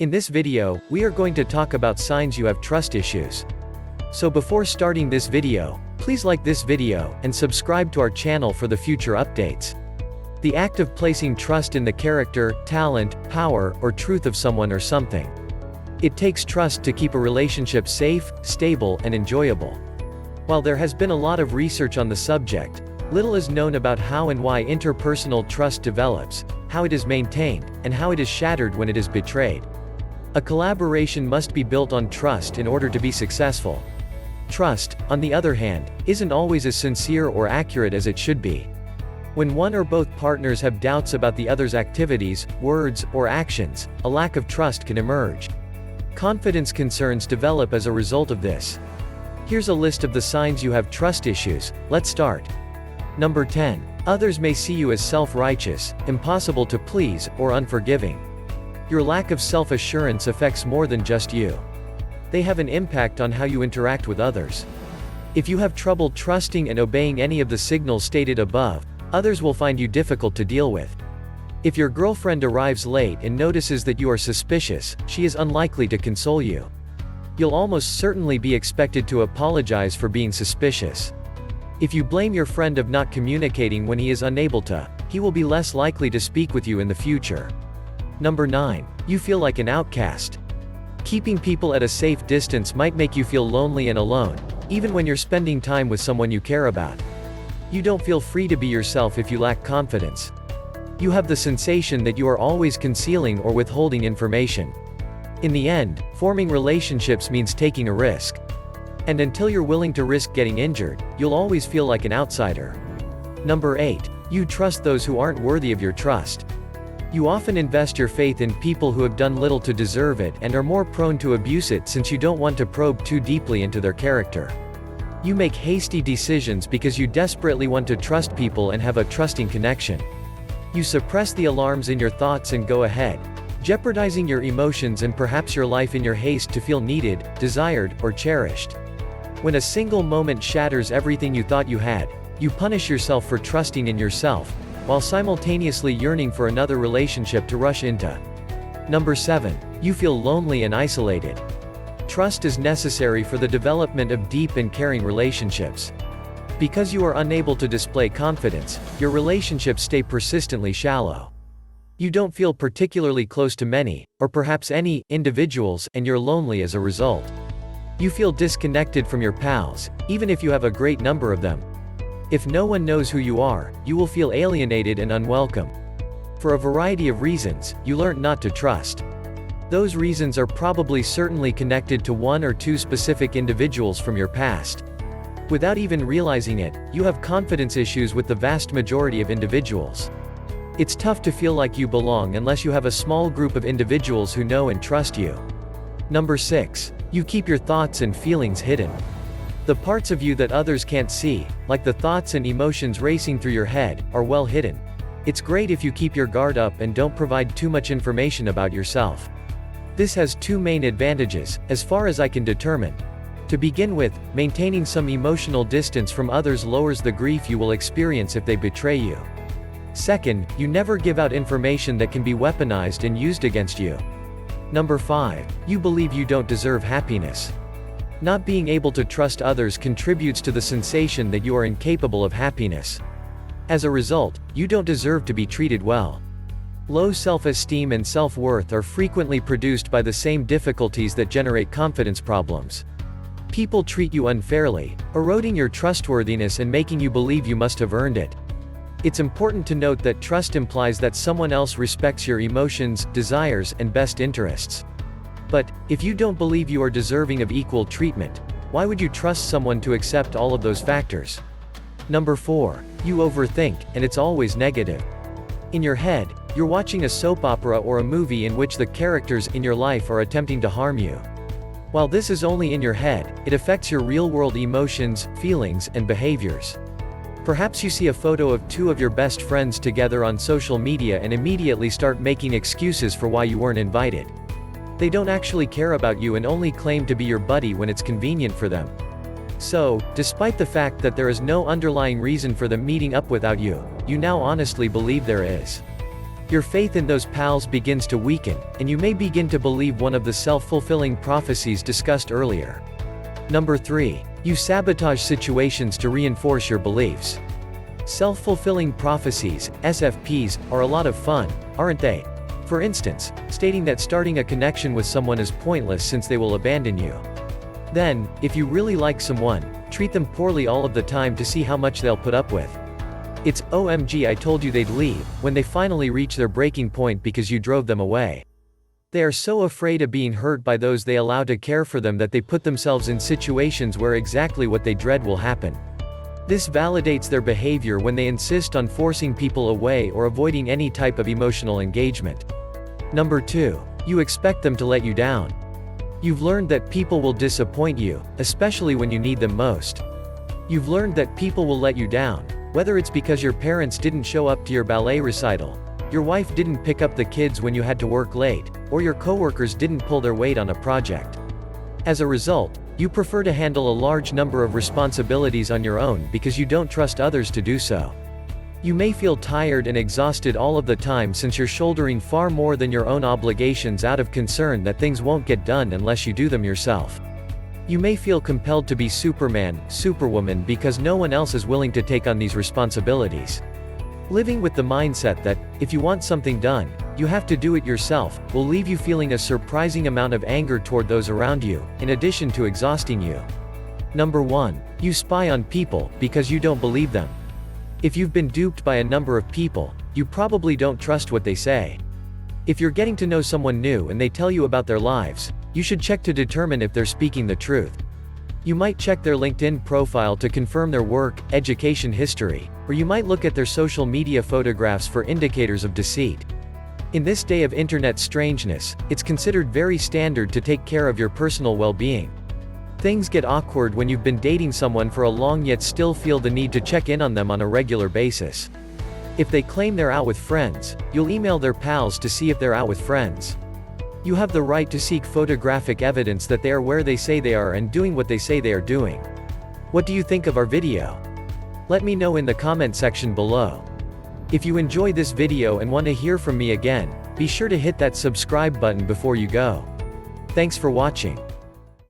In this video, we are going to talk about signs you have trust issues. So before starting this video, please like this video, and subscribe to our channel for the future updates. The act of placing trust in the character, talent, power, or truth of someone or something. It takes trust to keep a relationship safe, stable, and enjoyable. While there has been a lot of research on the subject, little is known about how and why interpersonal trust develops, how it is maintained, and how it is shattered when it is betrayed. A collaboration must be built on trust in order to be successful. Trust, on the other hand, isn't always as sincere or accurate as it should be. When one or both partners have doubts about the other's activities, words, or actions, a lack of trust can emerge. Confidence concerns develop as a result of this. Here's a list of the signs you have trust issues. Let's start. Number 10. Others may see you as self-righteous, impossible to please, or unforgiving. Your lack of self-assurance affects more than just you. They have an impact on how you interact with others. If you have trouble trusting and obeying any of the signals stated above, others will find you difficult to deal with. If your girlfriend arrives late and notices that you are suspicious, she is unlikely to console you. You'll almost certainly be expected to apologize for being suspicious. If you blame your friend of not communicating when he is unable to, he will be less likely to speak with you in the future. Number 9. You feel like an outcast. Keeping people at a safe distance might make you feel lonely and alone, even when you're spending time with someone you care about. You don't feel free to be yourself if you lack confidence. You have the sensation that you are always concealing or withholding information. In the end, forming relationships means taking a risk. And until you're willing to risk getting injured, you'll always feel like an outsider. Number 8. You trust those who aren't worthy of your trust. You often invest your faith in people who have done little to deserve it and are more prone to abuse it since you don't want to probe too deeply into their character. You make hasty decisions because you desperately want to trust people and have a trusting connection. You suppress the alarms in your thoughts and go ahead, jeopardizing your emotions and perhaps your life in your haste to feel needed, desired, or cherished. When a single moment shatters everything you thought you had, you punish yourself for trusting in yourself, while simultaneously yearning for another relationship to rush into. Number 7. You feel lonely and isolated. Trust is necessary for the development of deep and caring relationships. Because you are unable to display confidence, your relationships stay persistently shallow. You don't feel particularly close to many, or perhaps any, individuals, and you're lonely as a result. You feel disconnected from your pals, even if you have a great number of them. If no one knows who you are, you will feel alienated and unwelcome. For a variety of reasons, you learn not to trust. Those reasons are probably certainly connected to one or two specific individuals from your past. Without even realizing it, you have confidence issues with the vast majority of individuals. It's tough to feel like you belong unless you have a small group of individuals who know and trust you. Number 6. You keep your thoughts and feelings hidden. The parts of you that others can't see, like the thoughts and emotions racing through your head, are well hidden. It's great if you keep your guard up and don't provide too much information about yourself. This has two main advantages, as far as I can determine. To begin with, maintaining some emotional distance from others lowers the grief you will experience if they betray you. Second, you never give out information that can be weaponized and used against you. Number 5. You believe you don't deserve happiness. Not being able to trust others contributes to the sensation that you are incapable of happiness. As a result, you don't deserve to be treated well. Low self-esteem and self-worth are frequently produced by the same difficulties that generate confidence problems. People treat you unfairly, eroding your trustworthiness and making you believe you must have earned it. It's important to note that trust implies that someone else respects your emotions, desires, and best interests. But, if you don't believe you are deserving of equal treatment, why would you trust someone to accept all of those factors? Number 4. You overthink, and it's always negative. In your head, you're watching a soap opera or a movie in which the characters in your life are attempting to harm you. While this is only in your head, it affects your real-world emotions, feelings, and behaviors. Perhaps you see a photo of two of your best friends together on social media and immediately start making excuses for why you weren't invited. They don't actually care about you and only claim to be your buddy when it's convenient for them. So, despite the fact that there is no underlying reason for them meeting up without you, you now honestly believe there is. Your faith in those pals begins to weaken, and you may begin to believe one of the self-fulfilling prophecies discussed earlier. Number 3. You sabotage situations to reinforce your beliefs. Self-fulfilling prophecies, SFPs, are a lot of fun, aren't they? For instance, stating that starting a connection with someone is pointless since they will abandon you. Then, if you really like someone, treat them poorly all of the time to see how much they'll put up with. It's OMG I told you they'd leave, when they finally reach their breaking point because you drove them away. They are so afraid of being hurt by those they allow to care for them that they put themselves in situations where exactly what they dread will happen. This validates their behavior when they insist on forcing people away or avoiding any type of emotional engagement. Number 2. You expect them to let you down. You've learned that people will disappoint you, especially when you need them most. You've learned that people will let you down, whether it's because your parents didn't show up to your ballet recital, your wife didn't pick up the kids when you had to work late, or your coworkers didn't pull their weight on a project. As a result, you prefer to handle a large number of responsibilities on your own because you don't trust others to do so. You may feel tired and exhausted all of the time since you're shouldering far more than your own obligations out of concern that things won't get done unless you do them yourself. You may feel compelled to be Superman, Superwoman because no one else is willing to take on these responsibilities. Living with the mindset that, if you want something done, you have to do it yourself, will leave you feeling a surprising amount of anger toward those around you, in addition to exhausting you. Number 1. You spy on people, because you don't believe them. If you've been duped by a number of people, you probably don't trust what they say. If you're getting to know someone new and they tell you about their lives, you should check to determine if they're speaking the truth. You might check their LinkedIn profile to confirm their work, education history, or you might look at their social media photographs for indicators of deceit. In this day of internet strangeness, it's considered very standard to take care of your personal well-being. Things get awkward when you've been dating someone for a long yet still feel the need to check in on them on a regular basis. If they claim they're out with friends, you'll email their pals to see if they're out with friends. You have the right to seek photographic evidence that they are where they say they are and doing what they say they are doing. What do you think of our video? Let me know in the comment section below. If you enjoy this video and want to hear from me again, be sure to hit that subscribe button before you go. Thanks for watching.